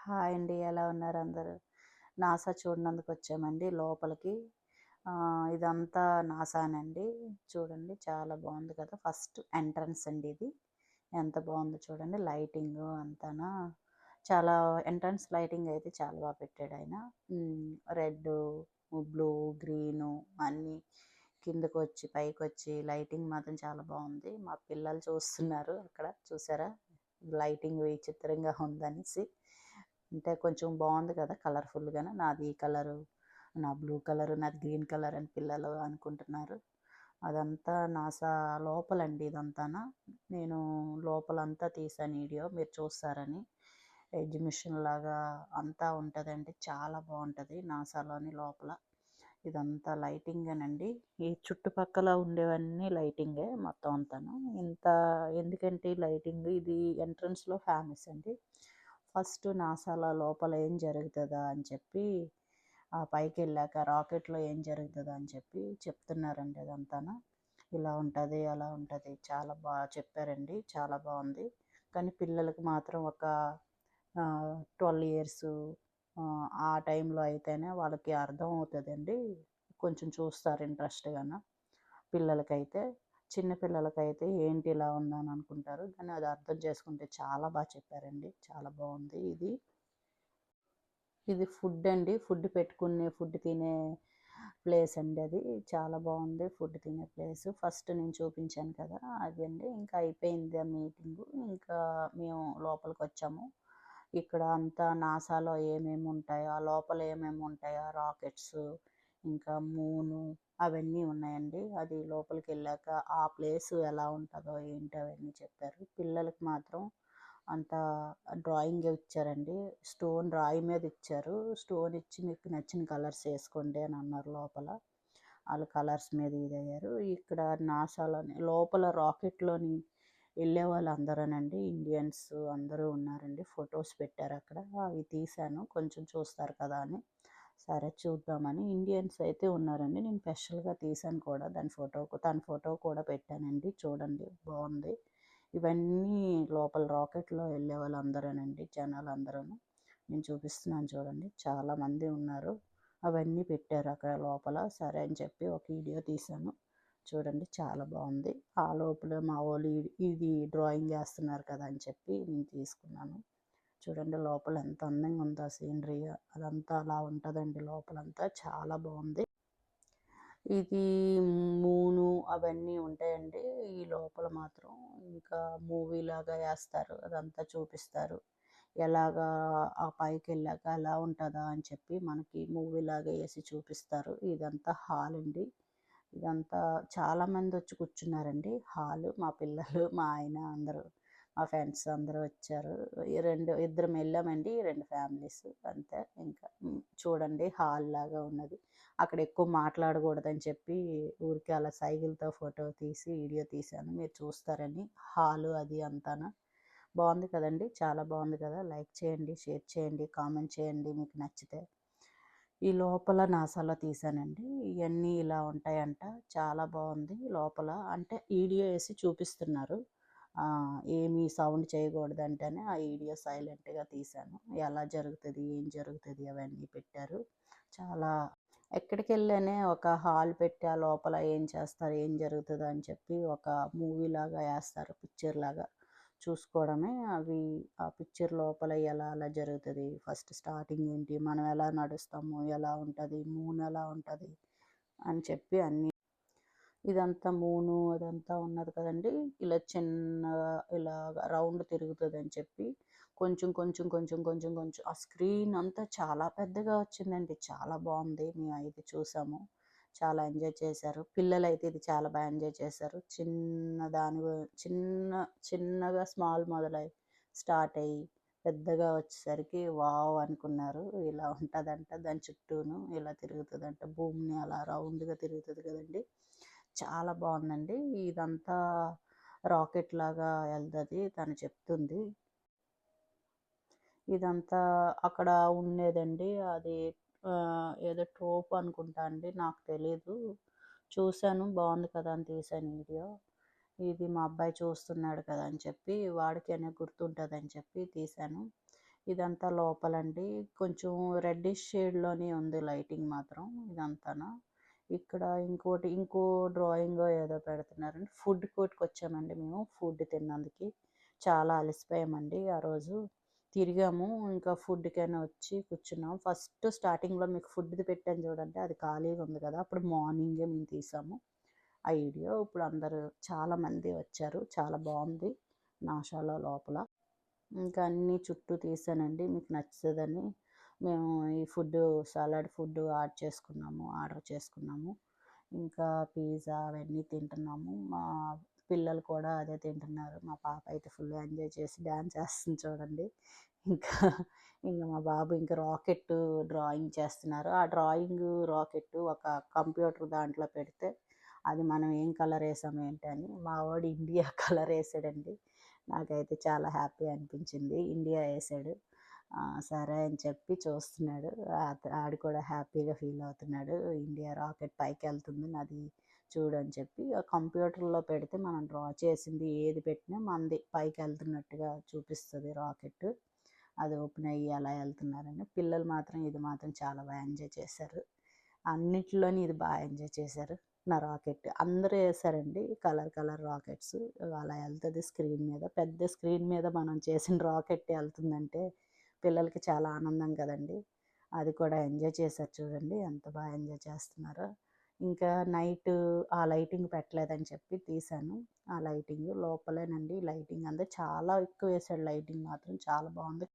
Hi అండి. ఎలా ఉన్నారు అందరూ? నాసా చూడనందుకు వచ్చామండి లోపలికి. ఇదంతా నాసానండి. చూడండి చాలా బాగుంది కదా! ఫస్ట్ ఎంట్రన్స్ అండి ఇది. ఎంత బాగుందో చూడండి. లైటింగు అంతానా చాలా ఎంట్రన్స్ లైటింగ్ అయితే చాలా బాగా పెట్టాడాయన. రెడ్డు, బ్లూ, గ్రీను అన్నీ కిందకొచ్చి, పైకొచ్చి లైటింగ్ మాత్రం చాలా బాగుంది. మా పిల్లలు చూస్తున్నారు అక్కడ చూసారా? లైటింగ్ విచిత్రంగా ఉందనేసి. అంటే కొంచెం బాగుంది కదా కలర్ఫుల్‌గాను. నాది ఈ కలరు, నా బ్లూ కలరు, నాది గ్రీన్ కలర్ అని పిల్లలు అనుకుంటున్నారు. అదంతా నాసా లోపలండి ఇదంతాన. నేను లోపలంతా తీశాను వీడియో మీరు చూస్తారని. ఎగ్జిబిషన్ లాగా అంతా ఉంటదండి. చాలా బాగుంటది నాసాలోని లోపల. ఇదంతా లైటింగేనండి. ఈ చుట్టుపక్కల ఉండేవన్నీ లైటింగే మొత్తం అంతాను. ఇంత ఎందుకంటే లైటింగ్ ఇది ఎంట్రన్స్‌లో ఫేమస్ అండి. ఫస్ట్ నాసాలో లోపల ఏం జరుగుతుందా అని చెప్పి పైకెళ్ళాక రాకెట్‌లో ఏం జరుగుతదా అని చెప్పి చెప్తున్నారండి అదంతాను. ఇలా ఉంటది, అలా ఉంటది. చాలా చెప్పారండి. చాలా బాగుంది. కానీ పిల్లలకి మాత్రం ఒక 12 ఇయర్స్ ఆ టైంలో అయితేనే వాళ్ళకి అర్థం అవుతుందండి. కొంచెం చూస్తారు ఇంట్రెస్ట్‌గాను. పిల్లలకైతే. చిన్న పిల్లలకైతే ఏంటి ఇలా ఉందని అనుకుంటారు. కానీ అది అర్థం చేసుకుంటే చాలా చెప్పారండి. చాలా బాగుంది ఇది. ఇది ఫుడ్ అండి. ఫుడ్ తినే ప్లేస్ అండి అది. చాలా బాగుంది ఫుడ్ తినే ప్లేస్. ఫస్ట్ నేను చూపించాను కదా! అది అండి. ఇంకా అయిపోయింది ఆ మీటింగు. ఇంకా మేము లోపలికొచ్చాము. ఇక్కడ అంతా నాసాలో ఏమేమి ఉంటాయో, ఆ లోపల ఏమేమి ఉంటాయో రాకెట్స్, ఇంకా మూను అవన్నీ ఉన్నాయండి. అది లోపలికెళ్ళాక ఆ ప్లేసు ఎలా ఉంటదో ఏంటో అవన్నీ చెప్పారు. పిల్లలకి మాత్రం అంతా డ్రాయింగ్ ఇచ్చారండి. స్టోన్ రాయి మీద ఇచ్చారు. స్టోన్ ఇచ్చి మీకు నచ్చిన కలర్స్ వేసుకోండి అని అన్నారు లోపల. ఆళ్ళు కలర్స్ మీద ఇదయ్యారు. ఇక్కడ నాసాలోని లోపల రాకెట్‌లోని వెళ్ళే వాళ్ళందరూనండి ఇండియన్స్ అందరూ ఉన్నారండి. ఫొటోస్ పెట్టారక్కడ. అవి తీశాను. కొంచెం చూస్తారు కదా అని. సరే చూద్దామని ఇండియన్స్ అయితే ఉన్నారండి. నేను స్పెషల్‌గా తీశాను కూడా తన ఫోటో కూడా పెట్టానండి. చూడండి బావుంది. ఇవన్నీ లోపల రాకెట్‌లో వెళ్ళే వాళ్ళందరేనండి జనాలందరూను. నేను చూపిస్తున్నాను చూడండి. చాలామంది ఉన్నారు. అవన్నీ పెట్టారు అక్కడ లోపల. సరే అని చెప్పి ఒక వీడియో తీశాను. చూడండి చాలా బాగుంది. ఆ లోపల మా వోళ్ళు ఇది డ్రాయింగ్ వేస్తున్నారు కదా అని చెప్పి నేను తీసుకున్నాను. చూడండి లోపల ఎంత అందంగా ఉందో సీనరీ. అదంతా అలా ఉంటుందండి లోపలంతా చాలా బాగుంది. ఇది మూను అవన్నీ ఉంటాయండి. ఈ లోపల మాత్రం ఇంకా మూవీ లాగా వేస్తారు. అదంతా చూపిస్తారు. ఎలాగా ఆ పైకెళ్ళాక ఎలా ఉంటుందా అని చెప్పి మనకి మూవీ లాగా వేసి చూపిస్తారు. ఇదంతా హాల్ అండి. ఇదంతా చాలామంది వచ్చి కూర్చున్నారండి. హాలు మా పిల్లలు, మా ఆయన అందరూ, మా ఫ్రెండ్స్ అందరూ వచ్చారు. ఇద్దరం వెళ్ళామండి. 2 ఫ్యామిలీస్ అంతే. ఇంకా చూడండి హాల్ లాగా ఉన్నది. అక్కడ ఎక్కువ మాట్లాడకూడదని చెప్పి ఊరికే అలా సైగలతో ఫోటో తీసి వీడియో తీశాను. మీరు చూస్తారని. హాలు అది అంతాను. బాగుంది కదండి. చాలా బాగుంది కదా! లైక్ చేయండి, షేర్ చేయండి, కామెంట్ చేయండి మీకు నచ్చితే. ఈ లోపల నాసాలో తీశానండి. ఇవన్నీ ఇలా ఉంటాయంట. చాలా బాగుంది లోపల. అంటే వీడియో వేసి చూపిస్తున్నారు. ఏమీ సౌండ్ చేయకూడదంటేనే ఆ వీడియో సైలెంట్‌గా తీశాను. ఎలా జరుగుతది, ఏం జరుగుతది అవన్నీ పెట్టారు. చాలా ఎక్కడికెళ్ళానే ఒక హాల్ పెట్టి ఆ లోపల ఏం చేస్తారు, ఏం జరుగుతదో అని చెప్పి ఒక మూవీలాగా వేస్తారు పిక్చర్‌లాగా. చూసుకోవడమే అవి ఆ పిక్చర్ లోపల ఎలా అలా జరుగుతుంది, ఫస్ట్ స్టార్టింగ్ ఏంటి, మనం ఎలా నడుస్తాము, ఎలా ఉంటుంది, మూన్ ఎలా ఉంటుంది అని చెప్పి అన్నీ. ఇదంతా మూను అదంతా ఉన్నది కదండి. ఇలా చిన్నగా ఇలా రౌండ్ తిరుగుతుందని చెప్పి కొంచెం కొంచెం కొంచెం కొంచెం కొంచెం ఆ స్క్రీన్ అంతా చాలా పెద్దగా వచ్చిందండి. చాలా బాగుంది. మేము అయితే చూసాము. చాలా ఎంజాయ్ చేశారు. పిల్లలైతే ఇది చాలా బాగా ఎంజాయ్ చేశారు. చిన్నగా స్మాల్ మొదలై స్టార్ట్ అయ్యి పెద్దగా వచ్చేసరికి వావ్ అనుకున్నారు. ఇలా ఉంటుందంట. దాని చుట్టూను ఇలా తిరుగుతుందంట. భూమిని అలా రౌండ్గా తిరుగుతుంది కదండి. చాలా బాగుందండి. ఇదంతా రాకెట్ లాగా వెళ్తుంది తను చెప్తుంది. ఇదంతా అక్కడ ఉండేదండి. అది ఏదో ట్రోప్ అనుకుంటా అండి. నాకు తెలీదు. చూశాను బాగుంది కదా అని తీశాను వీడియో. ఇది మా అబ్బాయి చూస్తున్నాడు కదా అని చెప్పి వాడికి అనే గుర్తుంటుందని చెప్పి తీశాను. ఇదంతా లోపలండి. కొంచెం రెడ్డిష్ షేడ్‌లోనే ఉంది లైటింగ్ మాత్రం ఇదంతాన. ఇక్కడ ఇంకో డ్రాయింగో ఏదో పెడుతున్నారండి. ఫుడ్ కోర్ట్‌కొచ్చామండి మేము ఫుడ్ తిన్నందుకి. చాలా అలసిపోయామండి ఆ రోజు. తిరిగాము. ఇంకా ఫుడ్‌కని వచ్చి కూర్చున్నాం. ఫస్ట్ స్టార్టింగ్‌లో మీకు ఫుడ్‌ది పెట్టాను చూడండి. అది ఖాళీగా ఉంది కదా! అప్పుడు మార్నింగే మేము తీసాము ఆ వీడియో. ఇప్పుడు అందరూ చాలామంది వచ్చారు. చాలా బావుంది నాశాలో లోపల. ఇంకా అన్నీ చుట్టూ తీసానండి మీకు నచ్చుతదని. మేము ఈ సలాడ్ ఫుడ్ ఆర్డర్ చేసుకున్నాము. ఇంకా పిజ్జా అవన్నీ తింటున్నాము. మా పిల్లలు కూడా అదే తింటున్నారు. మా పాప అయితే ఫుల్ ఎంజాయ్ చేసి డాన్స్ ఏస్తుంది చూడండి. ఇంకా మా బాబు ఇంకా రాకెట్ డ్రాయింగ్ చేస్తున్నారు. ఆ రాకెట్ ఒక కంప్యూటర్ దాంట్లో పెడితే అది మనం ఏం కలర్ ఏసాము ఏంటని మా వాడు ఇండియా కలర్ ఏసాడండి. నాకైతే చాలా హ్యాపీ అనిపించింది. ఇండియా ఏసాడు. సరే అని చెప్పి చూస్తున్నాడు. ఆడు కూడా హ్యాపీగా ఫీల్ అవుతున్నాడు. ఇండియా రాకెట్ పైకెళ్తుంది నాది చూడని చెప్పి. ఆ కంప్యూటర్‌లో పెడితే మనం డ్రా చేసింది ఏది పెట్టినా మనది పైకెళ్తున్నట్టుగా చూపిస్తది రాకెట్. అది ఓపెన్ అయ్యి అలా ఎళ్తున్నారని. పిల్లలు మాత్రం ఇది మాత్రం చాలా ఎంజాయ్ చేశారు. అన్నిట్లోని ఇది ఎంజాయ్ చేశారు. నా రాకెట్. అందరూ ఏసారండి కలర్ రాకెట్స్. అలా ఎళ్తది స్క్రీన్ మీద. పెద్ద స్క్రీన్ మీద మనం చేసిన రాకెట్ ఎళ్తుందంటే పిల్లలకి చాలా ఆనందం కదండీ! అది కూడా ఎంజాయ్ చేశారు చూడండి. ఎంత ఎంజాయ్ చేస్తున్నారో. ఇంకా నైటు ఆ లైటింగ్ పెట్టలేదని చెప్పి తీశాను. ఆ లైటింగ్ లోపలేనండి లైటింగ్ అంతా చాలా ఎక్కువేశాడు లైటింగ్ మాత్రం చాలా బావుంది.